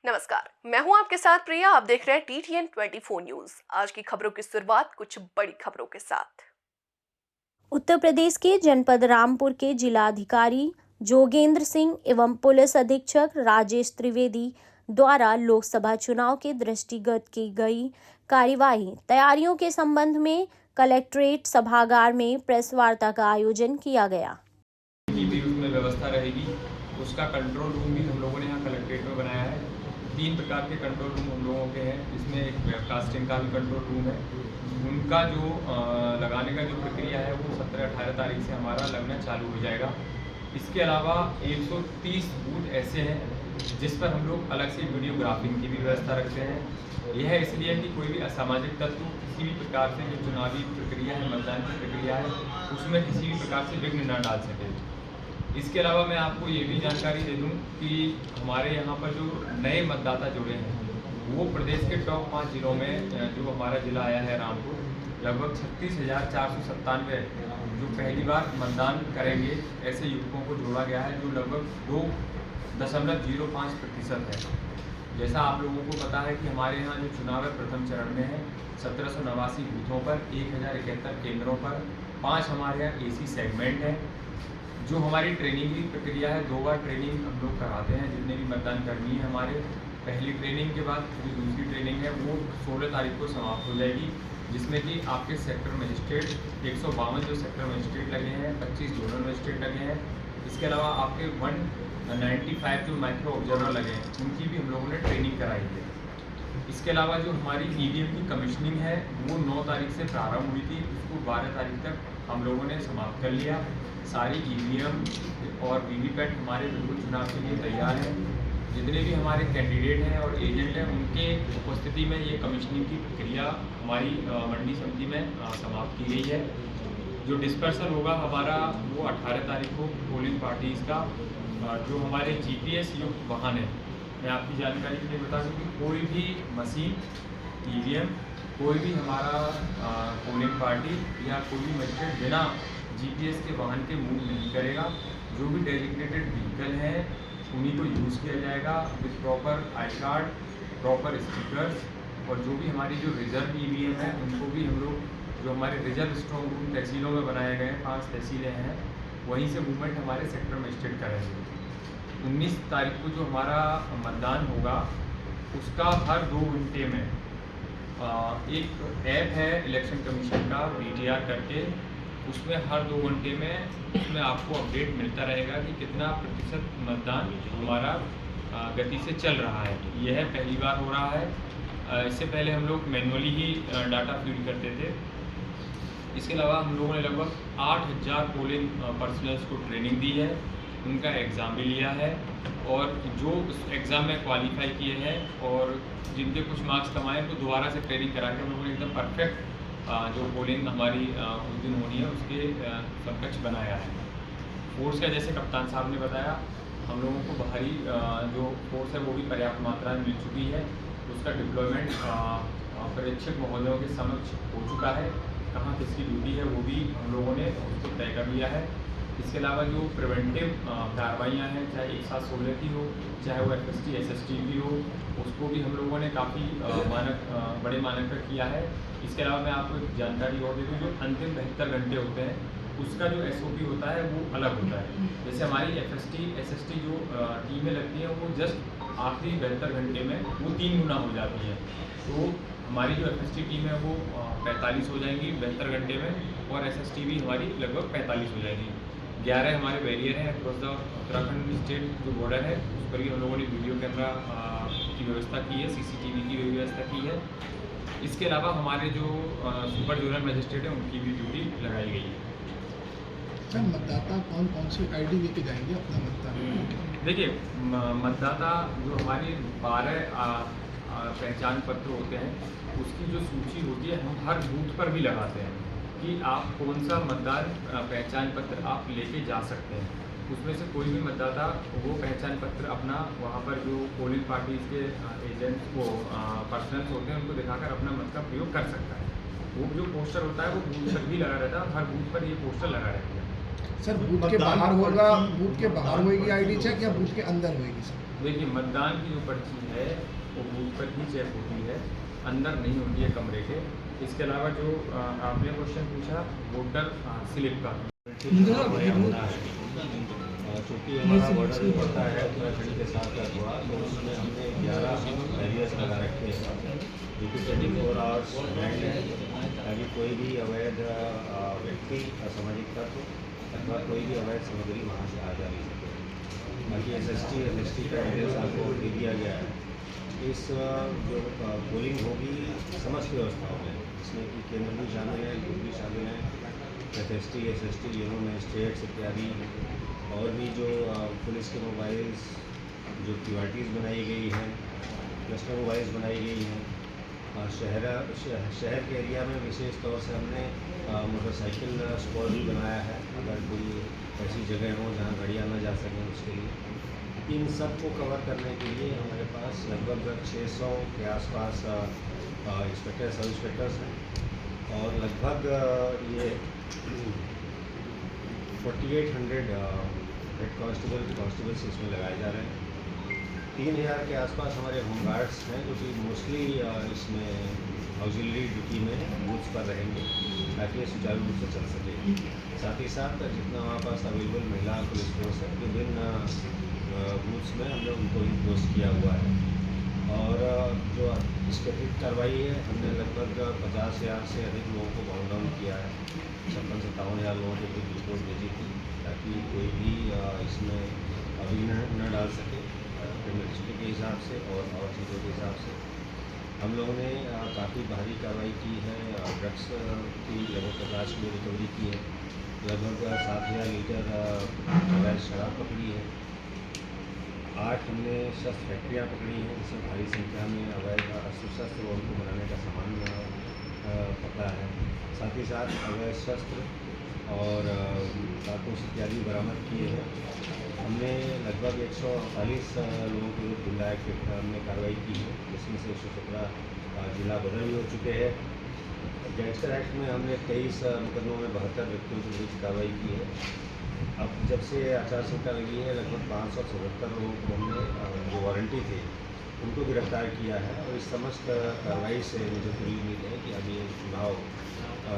नमस्कार, मैं हूं आपके साथ प्रिया। आप देख रहे हैं TTN 24 न्यूज। आज की खबरों की शुरुआत कुछ बड़ी खबरों के साथ। उत्तर प्रदेश के जनपद रामपुर के जिलाधिकारी जोगेंद्र सिंह एवं पुलिस अधीक्षक राजेश त्रिवेदी द्वारा लोकसभा चुनाव के दृष्टिगत की गई कार्यवाही तैयारियों के संबंध में कलेक्ट्रेट सभागार में प्रेस वार्ता का आयोजन किया गया। भी उसमें व्यवस्था रहेगी। उसका कंट्रोल रूम भी हम लोगों ने यहाँ कलेक्ट्रेट में बनाया है। 3 प्रकार के कंट्रोल रूम हम लोगों के हैं, जिसमें एक वेबकास्टिंग का भी कंट्रोल रूम है। उनका जो लगाने का जो प्रक्रिया है वो 17-18 तारीख से हमारा लगना चालू हो जाएगा। इसके अलावा 130 बूथ ऐसे हैं जिस पर हम लोग अलग से वीडियोग्राफिंग की भी व्यवस्था रखते हैं। यह इसलिए कि कोई भी असामाजिक तत्व किसी भी प्रकार से जो चुनावी प्रक्रिया है, मतदान की प्रक्रिया है, उसमें किसी भी प्रकार से विघ्न न डाल सके। इसके अलावा मैं आपको ये भी जानकारी दे दूं कि हमारे यहाँ पर जो नए मतदाता जुड़े हैं वो प्रदेश के टॉप 5 जिलों में जो हमारा जिला आया है रामपुर, लगभग 36,497 जो पहली बार मतदान करेंगे ऐसे युवकों को जोड़ा गया है, जो लगभग 2.05% है। जैसा आप लोगों को पता है कि हमारे यहाँ जो चुनाव है प्रथम चरण में है। 1789 बूथों पर 1071 केंद्रों पर 5 हमारे यहाँ AC सेगमेंट है। जो हमारी ट्रेनिंग की प्रक्रिया है, 2 बार ट्रेनिंग हम लोग कराते हैं जितने भी मतदान कर्मी है हमारे। पहली ट्रेनिंग के बाद जो दूसरी ट्रेनिंग है वो 16 तारीख को समाप्त हो जाएगी, जिसमें कि आपके सेक्टर मजिस्ट्रेट 152 जो सेक्टर मजिस्ट्रेट लगे हैं, 25 जोनल मजिस्ट्रेट लगे हैं। इसके अलावा आपके 195 जो माइक्रो ऑब्जर्वर लगे हैं उनकी भी हम लोगों ने ट्रेनिंग कराई है। इसके अलावा जो हमारी EVM की कमीशनिंग है वो 9 तारीख से प्रारंभ हुई थी, उसको 12 तारीख तक हम लोगों ने समाप्त कर लिया। सारी EVM और VVPAT हमारे बिल्कुल चुनाव के लिए तैयार है। जितने भी हमारे कैंडिडेट हैं और एजेंट हैं उनके उपस्थिति में ये कमीशनिंग की प्रक्रिया हमारी मंडी समिति में समाप्त की गई है। जो डिस्पर्सल होगा हमारा वो 18 तारीख को पोलिंग पार्टीज़ का जो हमारे GPS युक्त वाहन है, मैं आपकी जानकारी के लिए बता दूँ कि कोई भी मशीन, EVM, कोई भी हमारा पोलिंग पार्टी या कोई भी मजिस्ट्रेट बिना GPS के वाहन के मूव नहीं करेगा। जो भी डेजिग्नेटेड व्हीकल हैं उन्हीं को यूज़ किया जाएगा with proper I card, proper stickers. और जो भी हमारी जो रिजर्व EVM है उनको भी हम लोग जो हमारे रिजर्व स्ट्रॉन्ग रूम तहसीलों में बनाए गए हैं, 5 तहसीलें हैं, वहीं से मूवमेंट हमारे सेक्टर मजिस्ट्रेट करेंगे। 19 तारीख को जो हमारा मतदान होगा उसका हर 2 घंटे में एक ऐप है इलेक्शन कमीशन का VTR करके, उसमें हर 2 घंटे में उसमें आपको अपडेट मिलता रहेगा कि कितना प्रतिशत मतदान हमारा गति से चल रहा है। यह पहली बार हो रहा है। इससे पहले हम लोग मैनुअली ही डाटा फीड करते थे। इसके अलावा हम लोगों ने लगभग 8,000 पोलिंग पर्सनल्स को ट्रेनिंग दी है, उनका एग्ज़ाम भी लिया है और जो उस एग्ज़ाम में क्वालिफाई किए हैं और जिनके कुछ मार्क्स कमाए तो दोबारा से ट्रेनिंग करा के हम लोगों ने एकदम परफेक्ट जो पोलिंग हमारी उस दिन होनी है उसके समकक्ष बनाया है। फोर्स का जैसे कप्तान साहब ने बताया, हम लोगों को बाहरी जो फोर्स है वो भी पर्याप्त मात्रा में मिल चुकी है। उसका डिप्लॉयमेंट पर्यवेक्षक महोदयों के समक्ष हो चुका है। कहाँ किसकी ड्यूटी है वो भी हम लोगों ने उसको तय कर लिया है। इसके अलावा जो प्रिवेंटिव कार्रवाइयाँ हैं, चाहे 1/7/16 की हो, चाहे वो FST SST की हो, उसको भी हम लोगों ने काफ़ी बड़े मानक पर किया है। इसके अलावा मैं आपको एक जानकारी और दे दूँ, जो अंतिम 72 घंटे होते हैं उसका जो SOP होता है वो अलग होता है। जैसे हमारी FST SST जो टीमें लगती हैं वो जस्ट आखिरी 72 घंटे में वो 3 गुना हो जाती है। तो हमारी जो FST टीम है वो 45 हो जाएंगी 72 घंटे में और SST भी हमारी लगभग 45 हो जाएगी। 11 हमारे बैरियर हैं अक्रॉस द उत्तराखंड स्टेट जो बॉर्डर है, उस पर भी हम लोगों ने वीडियो कैमरा की व्यवस्था की है, CCTV की व्यवस्था की है। इसके अलावा हमारे जो सुपर जोनल मजिस्ट्रेट हैं उनकी भी ड्यूटी लगाई गई है। सर, मतदाता कौन कौन सी ID लेके जाएंगे अपना मतदान? देखिए, मतदाता जो हमारी 12 पहचान पत्र होते हैं उसकी जो सूची होती है हम हर बूथ पर भी लगाते हैं कि आप कौन सा मतदान पहचान पत्र आप लेके जा सकते हैं। उसमें से कोई भी मतदाता वो पहचान पत्र अपना वहाँ पर जो पोलिंग पार्टीज़ के एजेंट्स को पर्सनल्स होते हैं उनको दिखाकर अपना मत का प्रयोग कर सकता है। वो जो पोस्टर होता है वो बूथ पर भी लगा रहता है, हर बूथ पर ये पोस्टर लगा रहता है। सर, बूथ के बाहर होगा, बूथ के बाहर होगी ID चेक या बूथ के अंदर होगी सर? देखिए, मतदान की जो पर्ची है वो बूथ पर ही चेक होती है, अंदर नहीं होती है कमरे के। इसके अलावा जो आपने क्वेश्चन पूछा वोटर स्लिप का, चूँकि हमारा बॉर्डर भी पड़ता है उत्तराखंड के साथ हुआ, तो उसमें हमने 11 बैरियर्स लगा रखे हैं जो कि 24 आवर्स बैंड है, ताकि कोई भी अवैध व्यक्ति, असामाजिक तत्व अथवा कोई भी अवैध सामग्री वहाँ से आ जा नहीं सके। बाकी SST का एड्रेस आपको दे दिया गया है। इस जो पोलिंग होगी समस्त व्यवस्थाओं में, इसमें कि केंद्र भी शामिल है, बूथ भी शामिल हैं, FST, SST, यूनो मैजिस्ट्रेट्स इत्यादि, और भी जो पुलिस के मोबाइल्स, जो QRTs बनाई गई हैं, क्लस्टर मोबाइल्स बनाई गई हैं। शहर के एरिया में विशेष तौर से हमने मोटरसाइकिल स्क्वाड भी बनाया है, अगर कोई ऐसी जगह हो जहाँ गाड़ियाँ न जा सकें उसके लिए। इन सब को कवर करने के लिए हमारे पास लगभग 600 के आसपास इंस्पेक्टर, सब इंस्पेक्टर्स हैं, और लगभग ये 4800 हेड कांस्टेबल्स इसमें लगाए जा रहे हैं। 3000 के आसपास हमारे होमगार्ड्स हैं जो कि मोस्टली इसमें ऑक्सिलरी ड्यूटी में बूथ्स पर रहेंगे ताकि ये सुचारू रूप से चल सके। साथ ही साथ जितना हमारे पास अवेलेबल महिला पुलिस फोर्स है, विभिन्न बूथ्स में हमने उनको ही पोस्ट किया हुआ है। और जो इसके अतिरिक्त कार्रवाई है, हमने लगभग 50,000 से अधिक लोगों को बाउंड डाउन किया है। 56-57,000 लोगों को भी रिपोर्ट भेजी थी ताकि कोई भी इसमें अभिनय न डाल सके क्रिमिनलिटी के हिसाब से और चीज़ों के हिसाब से। हम लोगों ने काफ़ी भारी कार्रवाई की है। ड्रग्स की लगभग 50 किलो रिकवरी की है, लगभग 7,000 लीटर अवैध शराब पकड़ी है। 8 हमने शस्त्र फैक्ट्रियाँ पकड़ी हैं, जिसमें भारी संख्या में अवैध शस्त्र और उनको बनाने का सामान पकड़ा है। साथ ही साथ अवैध शस्त्र और कारतूस इत्यादि बरामद किए हैं। हमने लगभग 148 लोगों के विरुद्ध जिला एक्ट हमने कार्रवाई की है, जिसमें से 117 जिला बदल भी हो चुके हैं। गैंगस्टर एक्ट में हमने 23 मुकदमों में 72 व्यक्तियों के विरुद्ध कार्रवाई की है। अब जब से आचार संहिता लगी है, लगभग 577 लोगों को हमने जो वारंटी थे उनको गिरफ्तार किया है। और इस समस्त कार्रवाई से मुझे पूरी उम्मीद है कि अब ये चुनाव